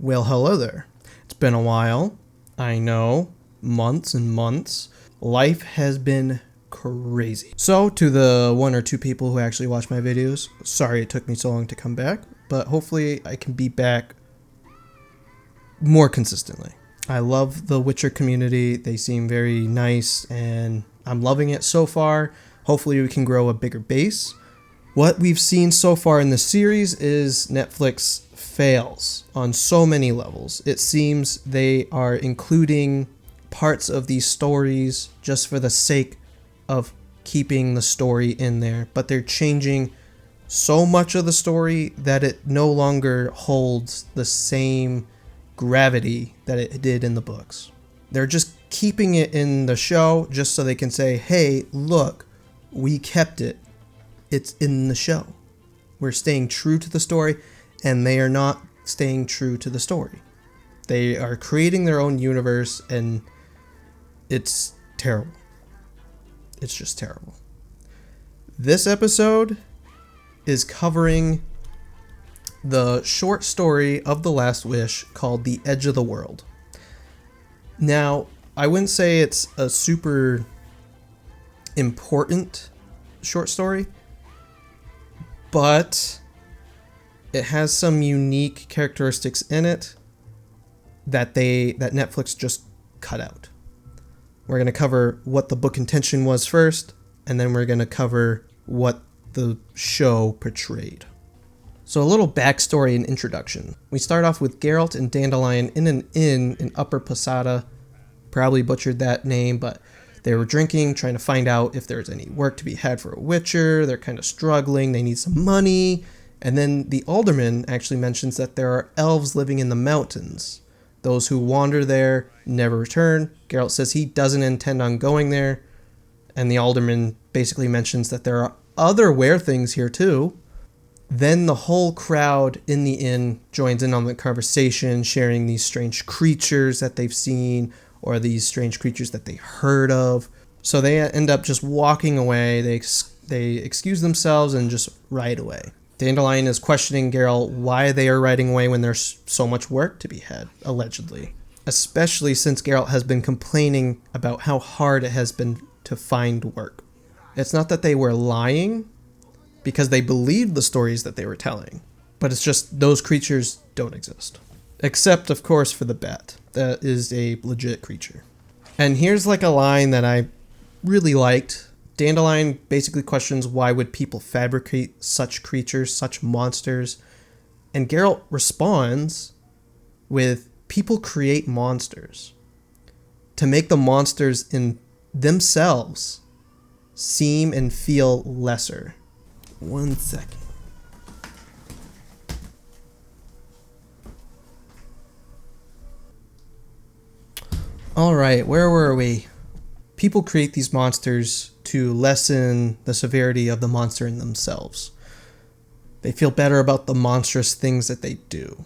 Well, hello there. It's been a while. I know, months and months. Life has been crazy. So, to the one or two people who actually watch my videos, sorry it took me so long to come back, but hopefully I can be back more consistently. I love the Witcher community. They seem very nice and I'm loving it so far. Hopefully we can grow a bigger base. What we've seen so far in the series is Netflix fails on so many levels. It seems they are including parts of these stories just for the sake of keeping the story in there, but they're changing so much of the story that it no longer holds the same gravity that it did in the books. They're just keeping it in the show just so they can say, hey, look, we kept it. It's in the show. We're staying true to the story, and they are not staying true to the story. They are creating their own universe, and it's terrible. It's just terrible. This episode is covering the short story of The Last Wish called The Edge of the World. Now, I wouldn't say it's a super important short story, but it has some unique characteristics in it that Netflix just cut out. We're going to cover what the book intention was first, and then we're going to cover what the show portrayed. So a little backstory and introduction. We start off with Geralt and Dandelion in an inn in Upper Posada. Probably butchered that name, but they were drinking, trying to find out if there's any work to be had for a witcher. They're kind of struggling. They need some money. And then the alderman actually mentions that there are elves living in the mountains. Those who wander there never return. Geralt says he doesn't intend on going there. And the alderman basically mentions that there are other were-things here too. Then the whole crowd in the inn joins in on the conversation, sharing these strange creatures that they've seen, or these strange creatures that they heard of. So they end up just walking away. They excuse themselves and just ride away. Dandelion is questioning Geralt why they are riding away when there's so much work to be had, allegedly. Especially since Geralt has been complaining about how hard it has been to find work. It's not that they were lying, because they believed the stories that they were telling, but it's just those creatures don't exist. Except, of course, for the bat. That is a legit creature. And here's like a line that I really liked. Dandelion basically questions why would people fabricate such creatures, such monsters. And Geralt responds with, people create monsters to make the monsters in themselves seem and feel lesser. 1 second. Alright, where were we? People create these monsters to lessen the severity of the monster in themselves. They feel better about the monstrous things that they do.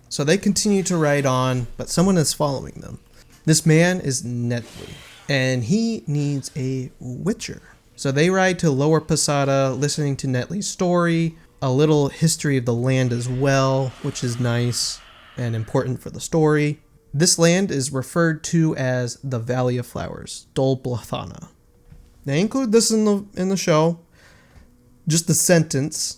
So they continue to ride on, but someone is following them. This man is Netley, and he needs a witcher. So they ride to Lower Posada, listening to Netley's story, a little history of the land as well, which is nice and important for the story. This land is referred to as the Valley of Flowers, Dol Blathana. They include this in the show. Just the sentence.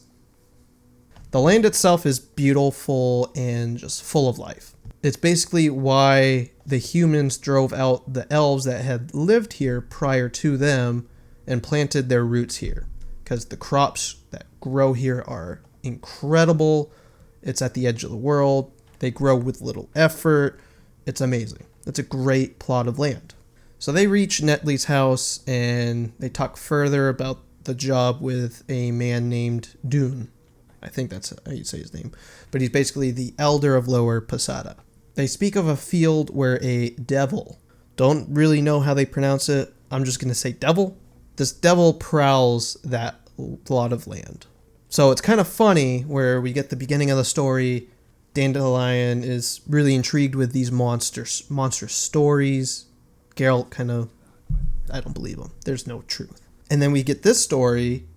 The land itself is beautiful and just full of life. It's basically why the humans drove out the elves that had lived here prior to them and planted their roots here. Because the crops that grow here are incredible. It's at the edge of the world. They grow with little effort. It's amazing. It's a great plot of land. So they reach Netley's house and they talk further about the job with a man named Dune. I think that's how you say his name. But he's basically the elder of Lower Posada. They speak of a field where a devil, don't really know how they pronounce it. I'm just going to say devil. This devil prowls that plot of land. So it's kind of funny where we get the beginning of the story. Dandelion is really intrigued with these monstrous stories. Geralt kind of, I don't believe him. There's no truth. And then we get this story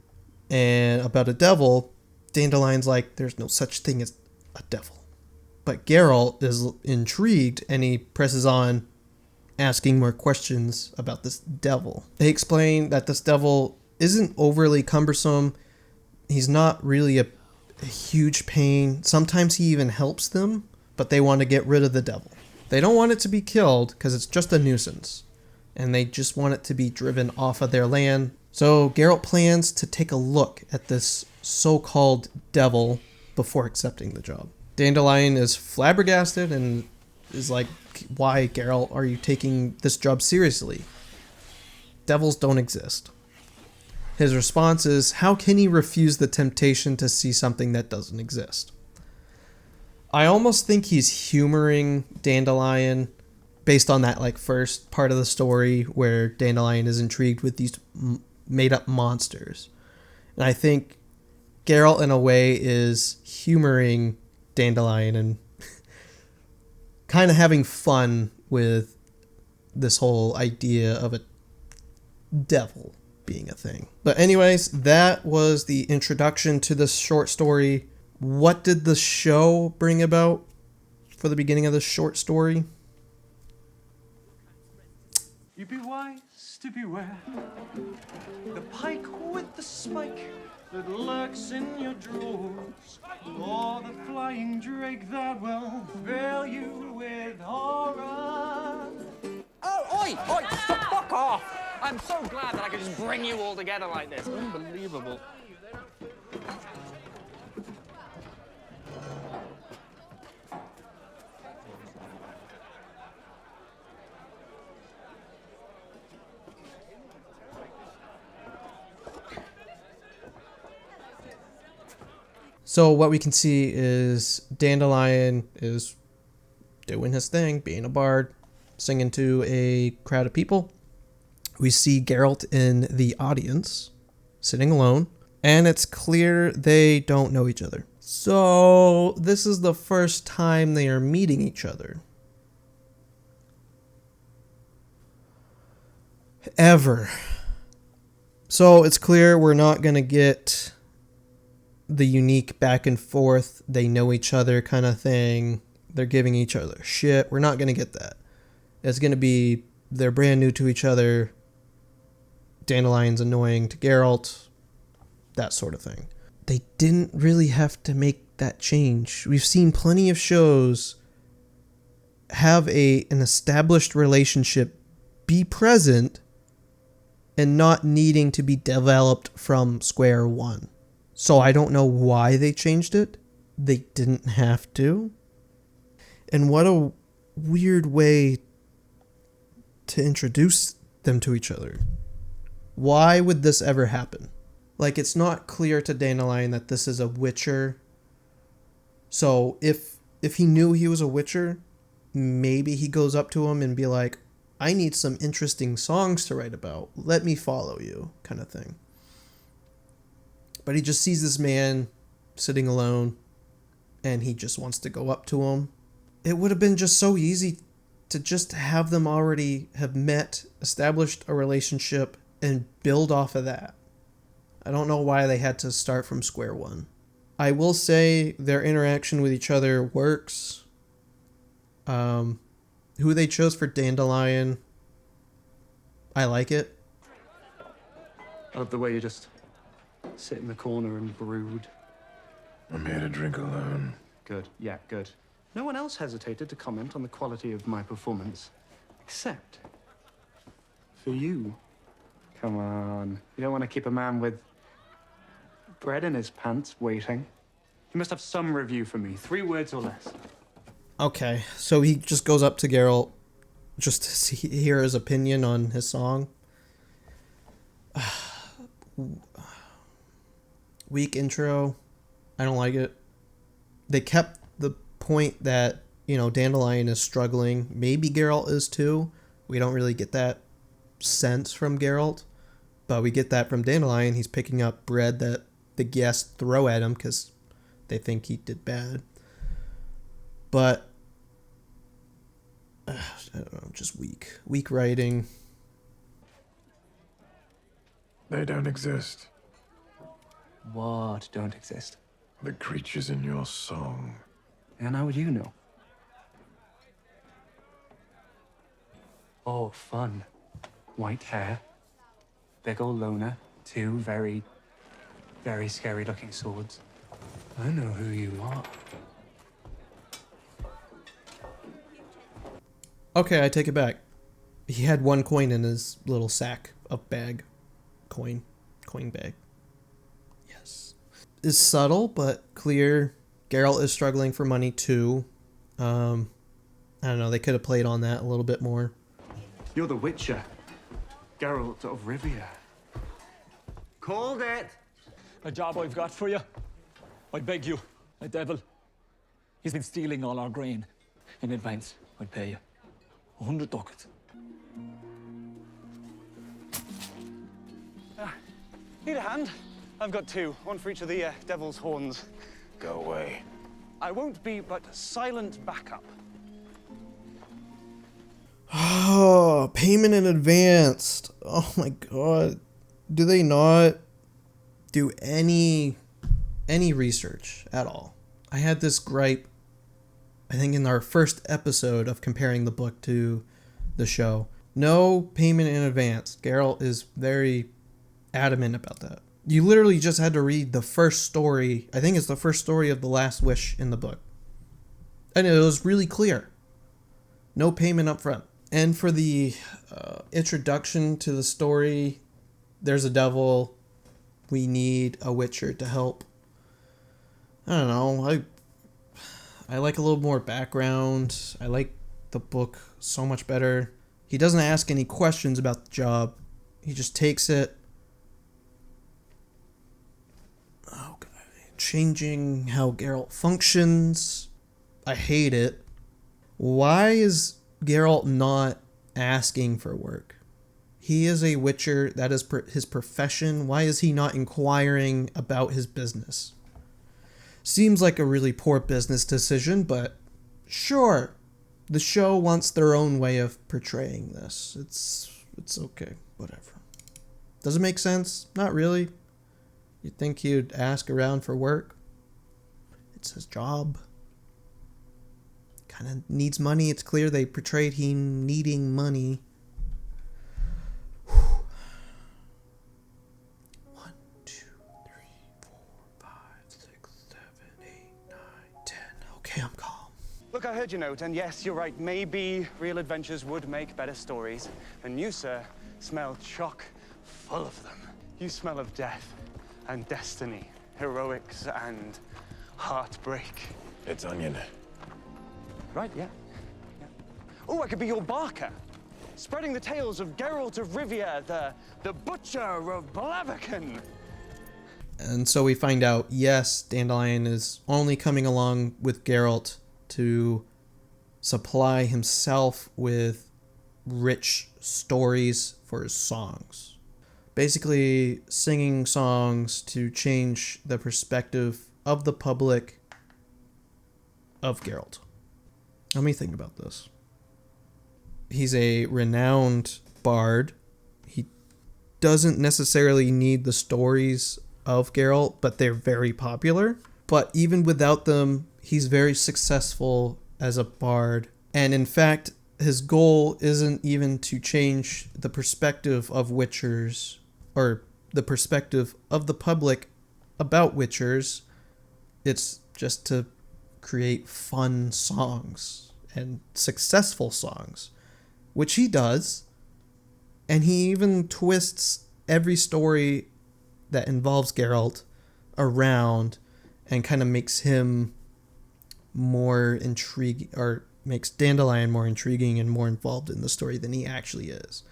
and about a devil. Dandelion's like, there's no such thing as a devil. But Geralt is intrigued and he presses on, asking more questions about this devil. They explain that this devil isn't overly cumbersome. He's not really a huge pain. Sometimes he even helps them, but they want to get rid of the devil. They don't want it to be killed because it's just a nuisance, and they just want it to be driven off of their land. So Geralt plans to take a look at this so-called devil before accepting the job. Dandelion is flabbergasted and is like, why, Geralt, are you taking this job seriously? Devils don't exist. His response is, how can he refuse the temptation to see something that doesn't exist? I almost think he's humoring Dandelion based on that like first part of the story where Dandelion is intrigued with these made-up monsters. And I think Geralt, in a way, is humoring Dandelion and kind of having fun with this whole idea of a devil being a thing. But anyways, that was the introduction to this short story. What did the show bring about for the beginning of this short story? You be wise to beware the pike with the spike that lurks in your drawers, or the flying drake that will fill you with horror. Oh, oi! Oi! Fuck off! I'm so glad that I could just bring you all together like this. Unbelievable. So what we can see is Dandelion is doing his thing, being a bard, singing to a crowd of people. We see Geralt in the audience, sitting alone, and it's clear they don't know each other. So this is the first time they are meeting each other. Ever. So it's clear we're not going to get the unique back and forth, they know each other kind of thing. They're giving each other shit. We're not going to get that. It's going to be they're brand new to each other. Dandelion's annoying to Geralt. That sort of thing. They didn't really have to make that change. We've seen plenty of shows have an established relationship be present and not needing to be developed from square one. So I don't know why they changed it. They didn't have to. And what a weird way to introduce them to each other. Why would this ever happen? Like, it's not clear to Dandelion that this is a Witcher. So if he knew he was a Witcher, maybe he goes up to him and be like, I need some interesting songs to write about. Let me follow you, kind of thing. But he just sees this man sitting alone, and he just wants to go up to him. It would have been just so easy to just have them already have met, established a relationship, and build off of that. I don't know why they had to start from square one. I will say their interaction with each other works. Who they chose for Dandelion, I like it. I love the way you just sit in the corner and brood. I'm here to drink alone. Good, yeah, good. No one else hesitated to comment on the quality of my performance, except for you. Come on, you don't want to keep a man with bread in his pants waiting. You must have some review for me, 3 words or less. Okay, so he just goes up to Geralt just to hear his opinion on his song. Weak intro. I don't like it. They kept the point that, Dandelion is struggling. Maybe Geralt is too. We don't really get that sense from Geralt. But we get that from Dandelion. He's picking up bread that the guests throw at him because they think he did bad. But I don't know, just weak. Weak writing. They don't exist. What don't exist? The creatures in your song. And how would you know? Oh, fun. White hair, big ol' loner, two very, very scary looking swords. I know who you are. Okay, I take it back. He had 1 coin in his little sack of bag. Coin bag. Yes. Is subtle, but clear. Geralt is struggling for money too. I don't know, they could have played on that a little bit more. You're the Witcher, Geralt of Rivia. Called it! A job I've got for you. I beg you, a devil. He's been stealing all our grain. In advance, I'd pay you 100 ducats. Need a hand? I've got 2, one for each of the devil's horns. Go away. I won't be but silent backup. Oh, payment in advance. Oh my god. Do they not do any research at all? I had this gripe, I think in our first episode of comparing the book to the show. No payment in advance. Geralt is very adamant about that. You literally just had to read the first story. I think it's the first story of The Last Wish in the book. And it was really clear. No payment up front. And for the introduction to the story, there's a devil. We need a Witcher to help. I don't know. I like a little more background. I like the book so much better. He doesn't ask any questions about the job. He just takes it. Okay. Changing how Geralt functions. I hate it. Why is Geralt not asking for work? He is a Witcher. That is his profession. Why is he not inquiring about his business? Seems like a really poor business decision, but sure. The show wants their own way of portraying this. It's okay. Whatever. Does it make sense? Not really. You'd think he'd ask around for work. It's his job. Kind of needs money. It's clear they portrayed him needing money. 1, 2, 3, 4, 5, 6, 7, 8, 9, 10. Okay, I'm calm. Look, I heard your note, and yes, you're right. Maybe real adventures would make better stories. And you, sir, smell chock full of them. You smell of death and destiny, heroics and heartbreak. It's onion. Right, yeah. Oh, I could be your barker, spreading the tales of Geralt of Rivia, the butcher of BLAAACK. And so we find out, yes, Dandelion is only coming along with Geralt to supply himself with rich stories for his songs. Basically, singing songs to change the perspective of the public of Geralt. Let me think about this. He's a renowned bard. He doesn't necessarily need the stories of Geralt, but they're very popular. But even without them, he's very successful as a bard. And in fact, his goal isn't even to change the perspective of Witchers or the perspective of the public about Witchers. It's just to create fun songs and successful songs, which he does. And he even twists every story that involves Geralt around and kind of makes him more intriguing, or makes Dandelion more intriguing and more involved in the story than he actually is.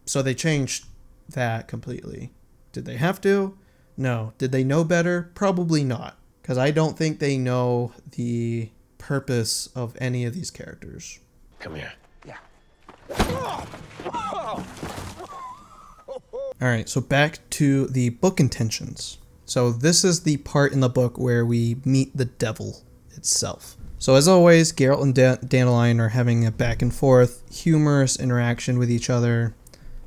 So they changed that completely. Did they have to? No. Did they know better? Probably not. Because I don't think they know the purpose of any of these characters. Come here. Yeah. Alright, so back to the book intentions. So this is the part in the book where we meet the devil itself. So as always, Geralt and Dandelion are having a back and forth, humorous interaction with each other.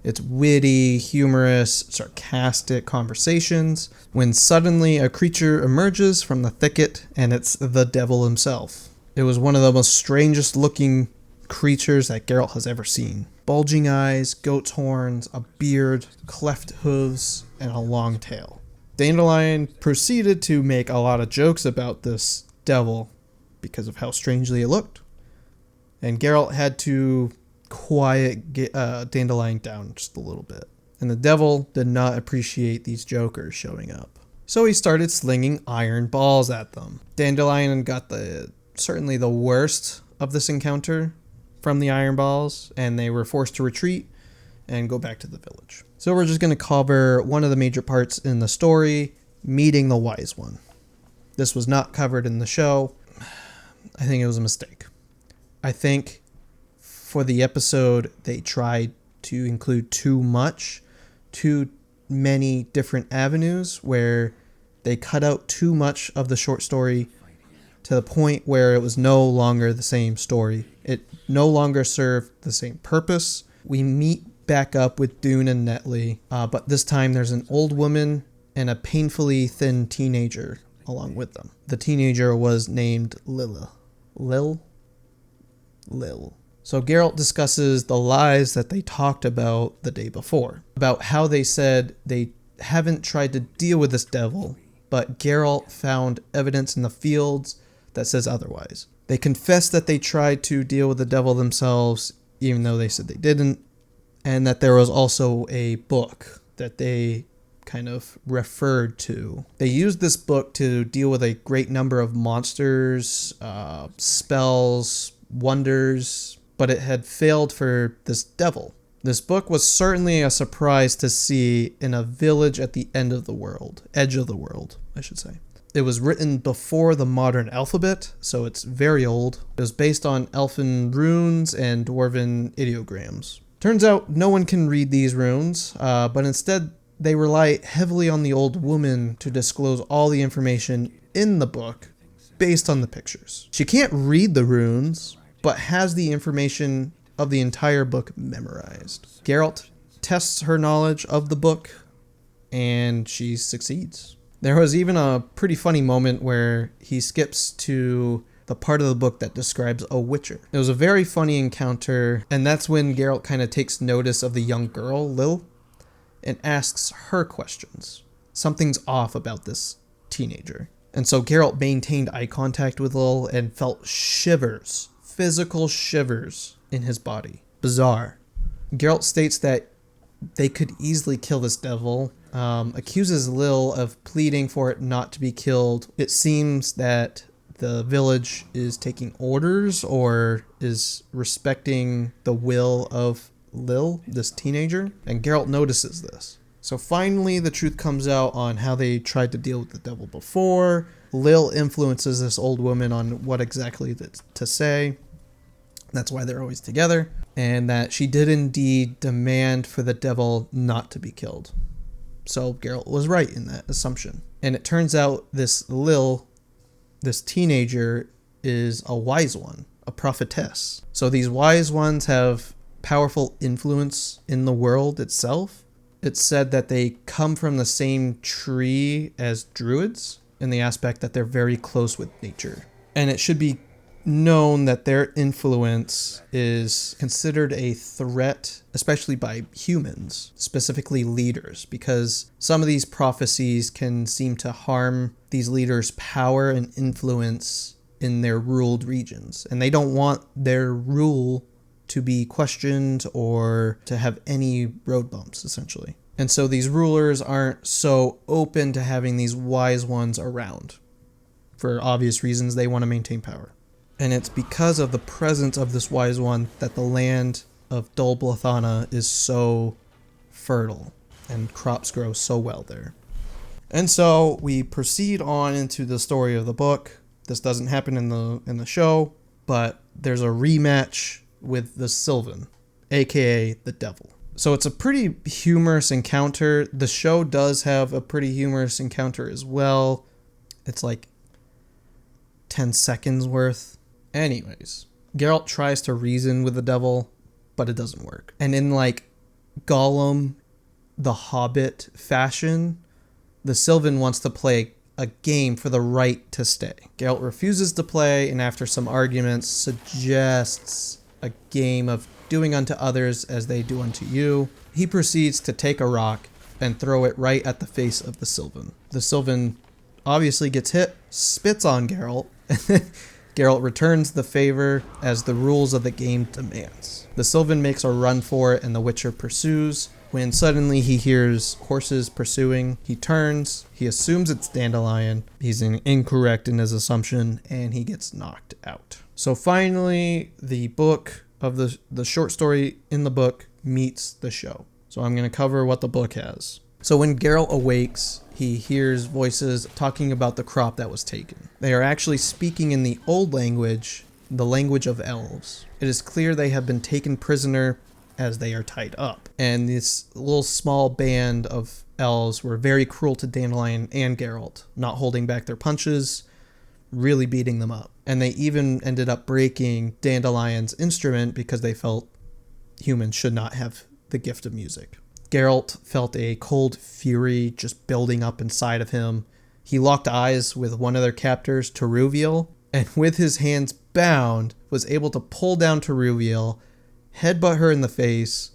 It's witty, humorous, sarcastic conversations when suddenly a creature emerges from the thicket and it's the devil himself. It was one of the most strangest looking creatures that Geralt has ever seen. Bulging eyes, goat's horns, a beard, cleft hooves, and a long tail. Dandelion proceeded to make a lot of jokes about this devil because of how strangely it looked. And Geralt had to quiet Dandelion down just a little bit. And the devil did not appreciate these jokers showing up. So he started slinging iron balls at them. Dandelion got certainly the worst of this encounter from the iron balls, and they were forced to retreat and go back to the village. So we're just going to cover one of the major parts in the story, meeting the Wise One. This was not covered in the show. I think it was a mistake. I think for the episode, they tried to include too many different avenues where they cut out too much of the short story to the point where it was no longer the same story. It no longer served the same purpose. We meet back up with Dune and Netley, but this time there's an old woman and a painfully thin teenager along with them. The teenager was named Lil. So Geralt discusses the lies that they talked about the day before, about how they said they haven't tried to deal with this devil, but Geralt found evidence in the fields that says otherwise. They confessed that they tried to deal with the devil themselves, even though they said they didn't, and that there was also a book that they kind of referred to. They used this book to deal with a great number of monsters, spells, wonders, but it had failed for this devil. This book was certainly a surprise to see in a village at the end of the world, edge of the world, I should say. It was written before the modern alphabet, so it's very old. It was based on elfin runes and dwarven ideograms. Turns out no one can read these runes, but instead they rely heavily on the old woman to disclose all the information in the book based on the pictures. She can't read the runes, but has the information of the entire book memorized. Geralt tests her knowledge of the book, and she succeeds. There was even a pretty funny moment where he skips to the part of the book that describes a witcher. It was a very funny encounter, and that's when Geralt kind of takes notice of the young girl, Lil, and asks her questions. Something's off about this teenager. And so Geralt maintained eye contact with Lil and felt shivers, physical shivers in his body. Bizarre. Geralt states that they could easily kill this devil, accuses Lil of pleading for it not to be killed. It seems that the village is taking orders or is respecting the will of Lil, this teenager, and Geralt notices this. So finally the truth comes out on how they tried to deal with the devil before. Lil influences this old woman on what exactly to say. That's why they're always together. And that she did indeed demand for the devil not to be killed. So Geralt was right in that assumption. And it turns out this Lil, this teenager, is a wise one, a prophetess. So these wise ones have powerful influence in the world itself. It's said that they come from the same tree as druids in the aspect that they're very close with nature. And it should be known that their influence is considered a threat, especially by humans, specifically leaders, because some of these prophecies can seem to harm these leaders' power and influence in their ruled regions. And they don't want their rule to be questioned or to have any road bumps, essentially. And so these rulers aren't so open to having these wise ones around. For obvious reasons, they want to maintain power. And it's because of the presence of this wise one that the land of Dol Blathanna is so fertile and crops grow so well there. And so we proceed on into the story of the book. This doesn't happen in the show, but there's a rematch with the Sylvan, aka the devil. So it's a pretty humorous encounter. The show does have a pretty humorous encounter as well. It's like 10 seconds worth. Anyways, Geralt tries to reason with the devil, but it doesn't work. And in like Gollum the Hobbit fashion, the Sylvan wants to play a game for the right to stay. Geralt refuses to play, and after some arguments suggests a game of doing unto others as they do unto you. He proceeds to take a rock and throw it right at the face of the Sylvan. The Sylvan obviously gets hit, spits on Geralt, and then Geralt returns the favor as the rules of the game demands. The Sylvan makes a run for it and the Witcher pursues, when suddenly he hears horses pursuing. He turns, he assumes it's Dandelion. He's incorrect in his assumption, and he gets knocked out. So finally, the book of the short story in the book meets the show. So I'm going to cover what the book has. So when Geralt awakes, he hears voices talking about the crop that was taken. They are actually speaking in the old language, the language of elves. It is clear they have been taken prisoner as they are tied up. And this little small band of elves were very cruel to Dandelion and Geralt, not holding back their punches, really beating them up. And they even ended up breaking Dandelion's instrument because they felt humans should not have the gift of music. Geralt felt a cold fury just building up inside of him. He locked eyes with one of their captors, Teruviel, and with his hands bound, was able to pull down Teruviel, headbutt her in the face,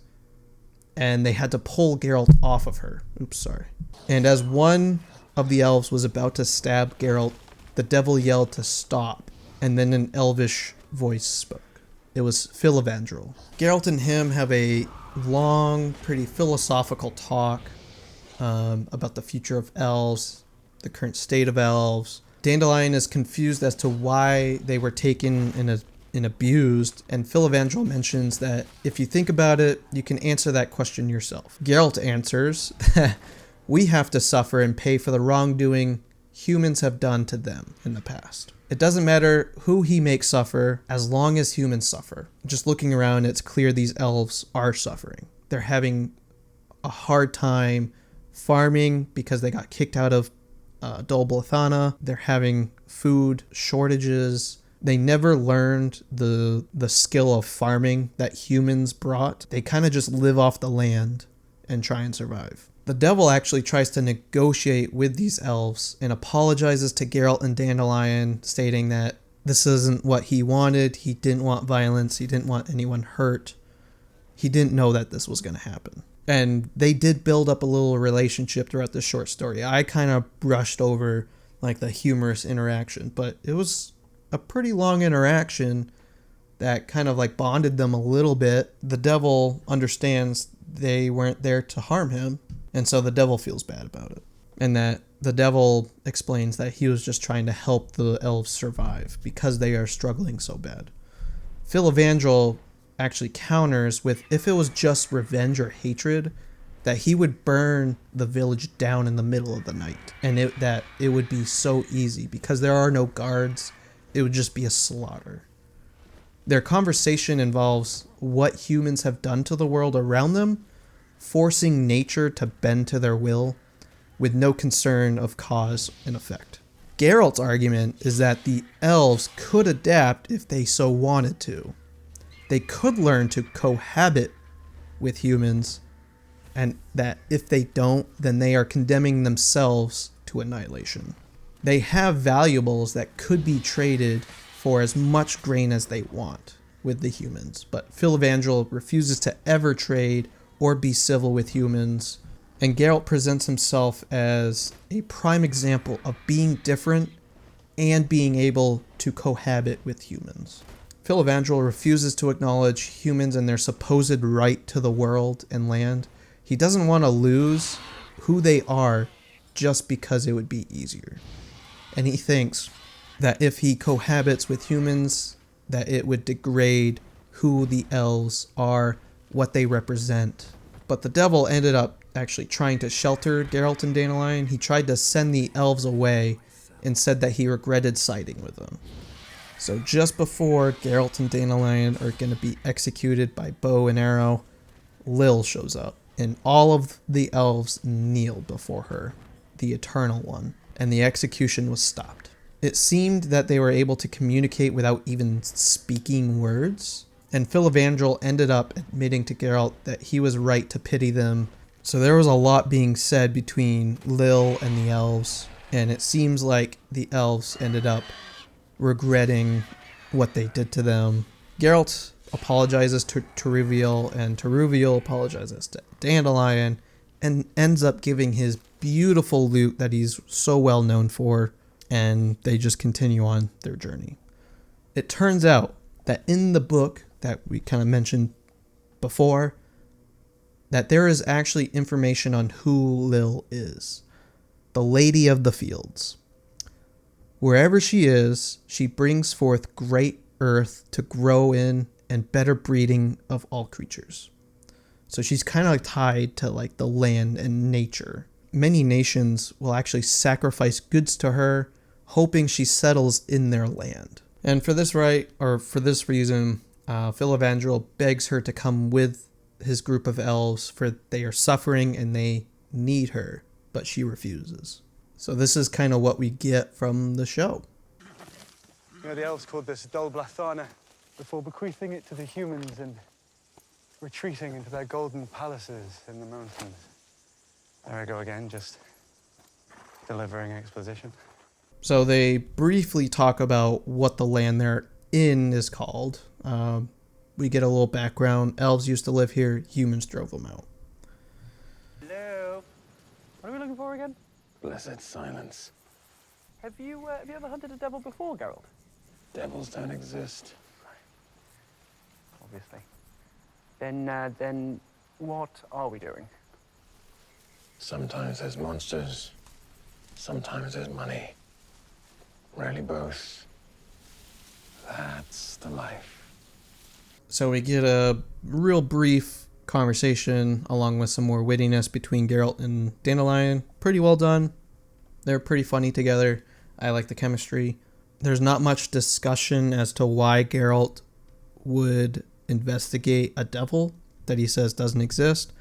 and they had to pull Geralt off of her. Oops, sorry. And as one of the elves was about to stab Geralt, the devil yelled to stop, and then an elvish voice spoke. It was Filavandrel. Geralt and him have a long, pretty philosophical talk about the future of elves, the current state of elves. Dandelion is confused as to why they were taken and abused, and Filavandrel mentions that if you think about it, you can answer that question yourself. Geralt answers that we have to suffer and pay for the wrongdoing humans have done to them in the past. It doesn't matter who he makes suffer as long as humans suffer. Just looking around, it's clear these elves are suffering. They're having a hard time farming because they got kicked out of Dol Blathanna. They're having food shortages. They never learned the skill of farming that humans brought. They kind of just live off the land and try and survive. The devil actually tries to negotiate with these elves and apologizes to Geralt and Dandelion, stating that this isn't what he wanted. He didn't want violence. He didn't want anyone hurt. He didn't know that this was going to happen. And they did build up a little relationship throughout the short story. I kind of brushed over like the humorous interaction, but it was a pretty long interaction that kind of like bonded them a little bit. The devil understands they weren't there to harm him, and so the devil feels bad about it. And that the devil explains that he was just trying to help the elves survive because they are struggling so bad. Filavandrel actually counters with, if it was just revenge or hatred, that he would burn the village down in the middle of the night. And that it would be so easy because there are no guards. It would just be a slaughter. Their conversation involves what humans have done to the world around them, forcing nature to bend to their will with no concern of cause and effect. Geralt's argument is that the elves could adapt if they so wanted to. They could learn to cohabit with humans, and that if they don't, then they are condemning themselves to annihilation. They have valuables that could be traded for as much grain as they want with the humans, but Filavandrel refuses to ever trade or be civil with humans, and Geralt presents himself as a prime example of being different and being able to cohabit with humans. Filavandrel refuses to acknowledge humans and their supposed right to the world and land. He doesn't want to lose who they are just because it would be easier. And he thinks that if he cohabits with humans, that it would degrade who the elves are, what they represent. But the devil ended up actually trying to shelter Geralt and Dandelion. He tried to send the elves away and said that he regretted siding with them. So just before Geralt and Dandelion are going to be executed by bow and arrow, Lil shows up, and all of the elves kneel before her, the Eternal One, and the execution was stopped. It seemed that they were able to communicate without even speaking words, And Filavandrel ended up admitting to Geralt that he was right to pity them. So there was a lot being said between Lil and the elves, and it seems like the elves ended up regretting what they did to them. Geralt apologizes to Teruviel, and Teruviel apologizes to Dandelion, and ends up giving his beautiful lute that he's so well known for, and they just continue on their journey. It turns out that in the book that we kind of mentioned before, that there is actually information on who Lil is. The Lady of the Fields. Wherever she is, she brings forth great earth to grow in and better breeding of all creatures. So she's kind of like tied to like the land and nature. Many nations will actually sacrifice goods to her, hoping she settles in their land. And for this reason, Filavandrel begs her to come with his group of elves, for they are suffering and they need her, but she refuses. So this is kind of what we get from the show. You know, the elves called this Dol Blathanna before bequeathing it to the humans and retreating into their golden palaces in the mountains. There I go again, just delivering exposition. So they briefly talk about what the land they're in is called. We get a little background. Elves used to live here. Humans drove them out. Hello. What are we looking for again? Blessed silence. Have you ever hunted a devil before, Geralt? Devils don't exist. Obviously. Then what are we doing? Sometimes there's monsters. Sometimes there's money. Rarely both. That's the life. So we get a real brief conversation along with some more wittiness between Geralt and Dandelion. Pretty well done. They're pretty funny together. I like the chemistry. There's not much discussion as to why Geralt would investigate a devil that he says doesn't exist,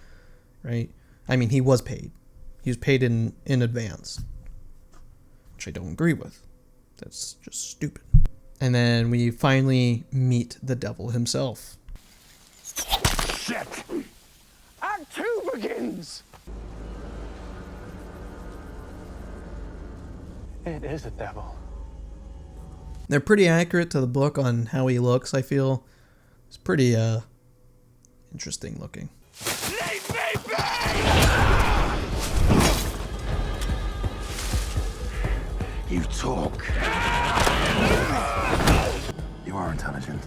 right? I mean, he was paid. He was paid in advance, which I don't agree with. That's just stupid. And then we finally meet the devil himself. Shit! Act 2 begins! It is a devil. They're pretty accurate to the book on how he looks, I feel. It's pretty interesting looking. Leave me be! You talk. You are intelligent.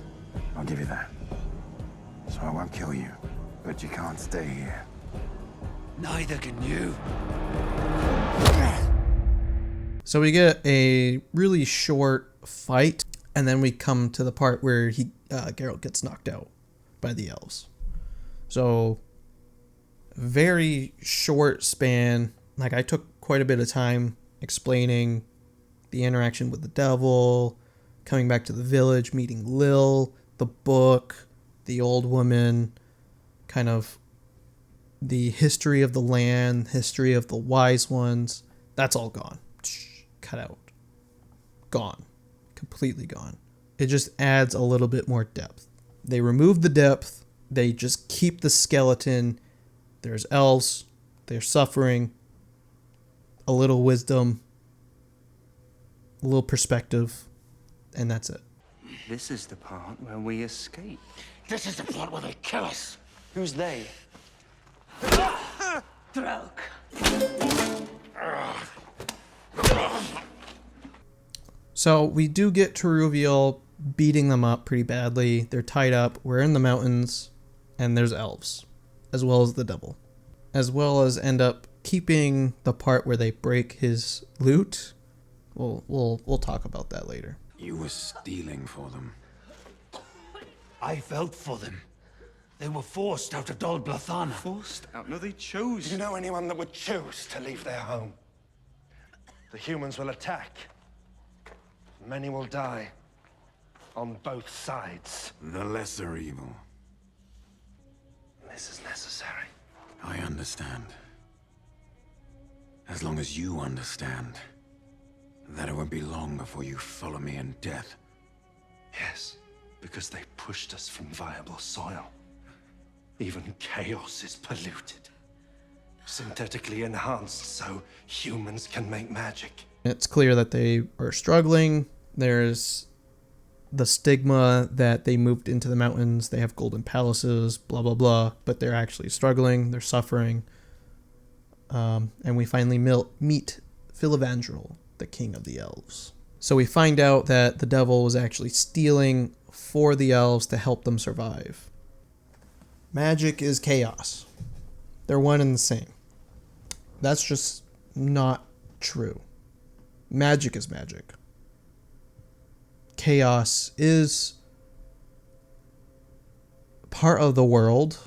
I'll give you that. So I won't kill you. But you can't stay here. Neither can you. So we get a really short fight, and then we come to the part where Geralt gets knocked out by the elves. So very short span. Like, I took quite a bit of time explaining the interaction with the devil, coming back to the village, meeting Lil, the book, the old woman, kind of the history of the land, history of the wise ones. That's all gone. Cut out. Gone. Completely gone. It just adds a little bit more depth. They remove the depth. They just keep the skeleton. There's elves. They're suffering. A little wisdom. A little perspective. And that's it. This is the part where we escape. This is the part where they kill us. Who's they? Drunk. So we do get Teruviel beating them up pretty badly. They're tied up. We're in the mountains, and there's elves, as well as the devil, as well as end up keeping the part where they break his lute. We'll talk about that later. You were stealing for them. I felt for them. They were forced out of Dol Blathanna. Forced out? No, they chose. Do you know anyone that would choose to leave their home? The humans will attack. Many will die. On both sides. The lesser evil. This is necessary. I understand. As long as you understand that it won't be long before you follow me in death. Yes, because they pushed us from viable soil. Even chaos is polluted. Synthetically enhanced so humans can make magic. It's clear that they are struggling. There's the stigma that they moved into the mountains, they have golden palaces, blah, blah, blah, but they're actually struggling, they're suffering. And we finally meet Filavandrel, the king of the elves. So we find out that the devil was actually stealing for the elves to help them survive. Magic is chaos. They're one and the same. That's just not true. Magic is magic. Chaos is part of the world.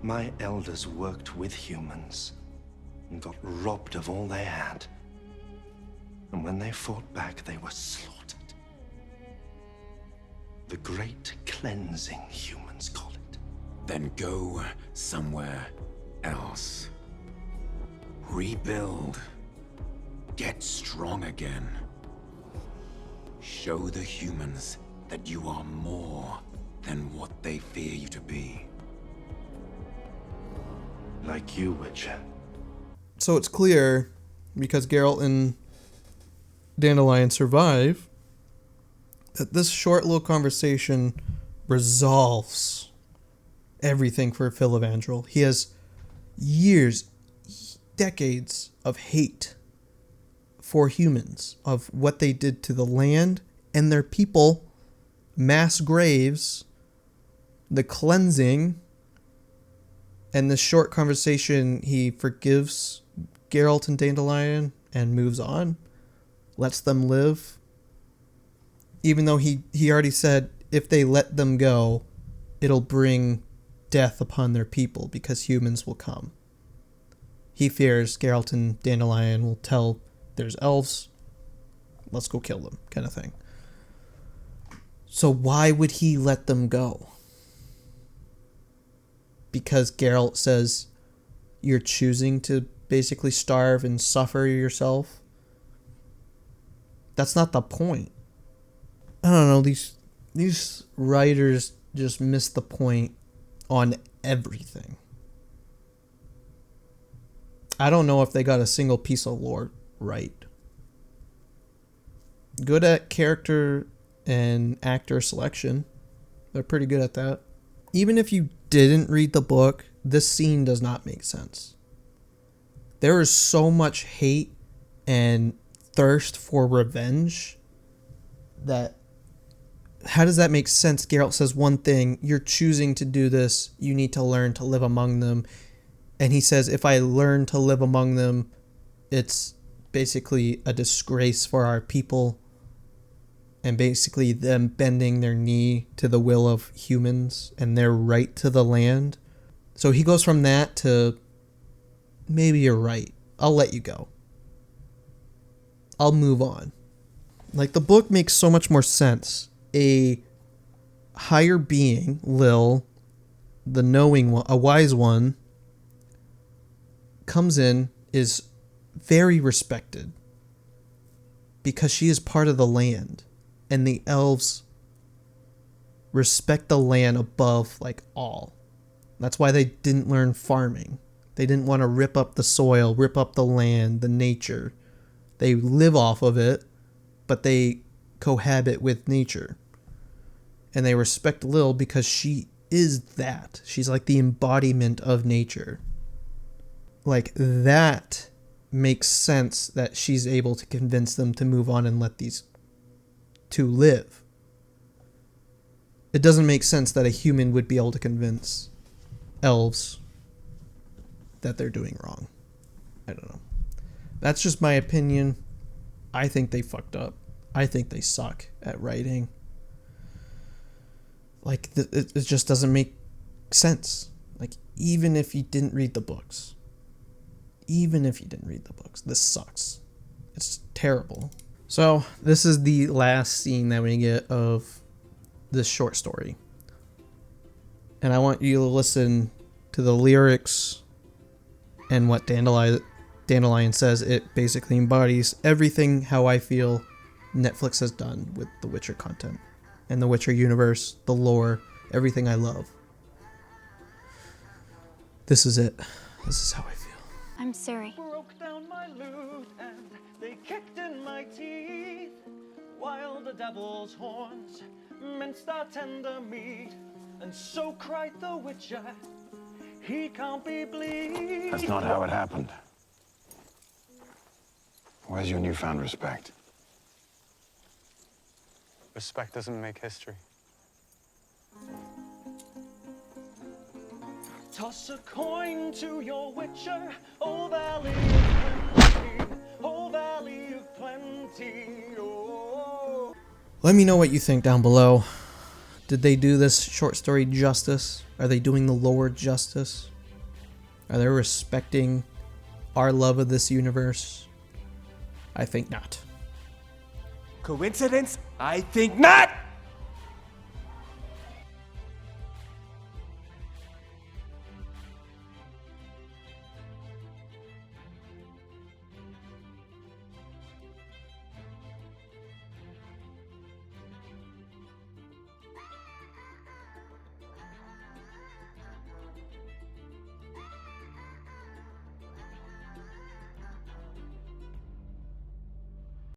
My elders worked with humans and got robbed of all they had. And when they fought back, they were slaughtered. The Great Cleansing, humans call it. Then go somewhere else. Rebuild. Get strong again. Show the humans that you are more than what they fear you to be. Like you, Witcher. So it's clear, because Geralt and Dandelion survive, that this short little conversation resolves everything for Filavandrel. He has years, decades of hate for humans, of what they did to the land and their people, mass graves, the cleansing. And this short conversation, he forgives Geralt and Dandelion and moves on, lets them live. Even though he already said if they let them go, it'll bring death upon their people because humans will come. He fears Geralt and Dandelion will tell there's elves, let's go kill them, kind of thing. So why would he let them go? Because Geralt says you're choosing to basically starve and suffer yourself? That's not the point. I don't know, these writers just miss the point on everything. I don't know if they got a single piece of lore right. Good at character and actor selection. They're pretty good at that. Even if you didn't read the book, this scene does not make sense. There is so much hate and thirst for revenge that how does that make sense? Geralt says one thing, you're choosing to do this, you need to learn to live among them. And he says, if I learn to live among them, it's basically a disgrace for our people. And basically them bending their knee to the will of humans and their right to the land. So he goes from that to, maybe you're right. I'll let you go. I'll move on. Like, the book makes so much more sense. A higher being, Lil, the knowing one, a wise one, comes in, is very respected because she is part of the land. And the elves respect the land above, like, all. That's why they didn't learn farming. They didn't want to rip up the soil, rip up the land, the nature. They live off of it, but they cohabit with nature. And they respect Lil because she is that. She's like the embodiment of nature. Like, that makes sense that she's able to convince them to move on and let these to live. It doesn't make sense that a human would be able to convince elves that they're doing wrong. I don't know. That's just my opinion. I think they fucked up. I think they suck at writing. Like, it just doesn't make sense. Like, even if you didn't read the books. Even if you didn't read the books. This sucks. It's terrible. So, this is the last scene that we get of this short story. And I want you to listen to the lyrics and what Dandelion says. It basically embodies everything how I feel Netflix has done with the Witcher content. And the Witcher universe, the lore, everything I love. This is it. This is how I feel. I'm sorry. Broke down my lute and they kicked in my teeth, while the devil's horns minced our tender meat, and so cried the Witcher, he can't be bleed. That's not how it happened. Where's your newfound respect? Respect doesn't make history. Toss a coin to your Witcher, oh valley of plenty, oh valley of plenty, oh. Let me know what you think down below. Did they do this short story justice? Are they doing the lore justice? Are they respecting our love of this universe? I think not. Coincidence? I think not!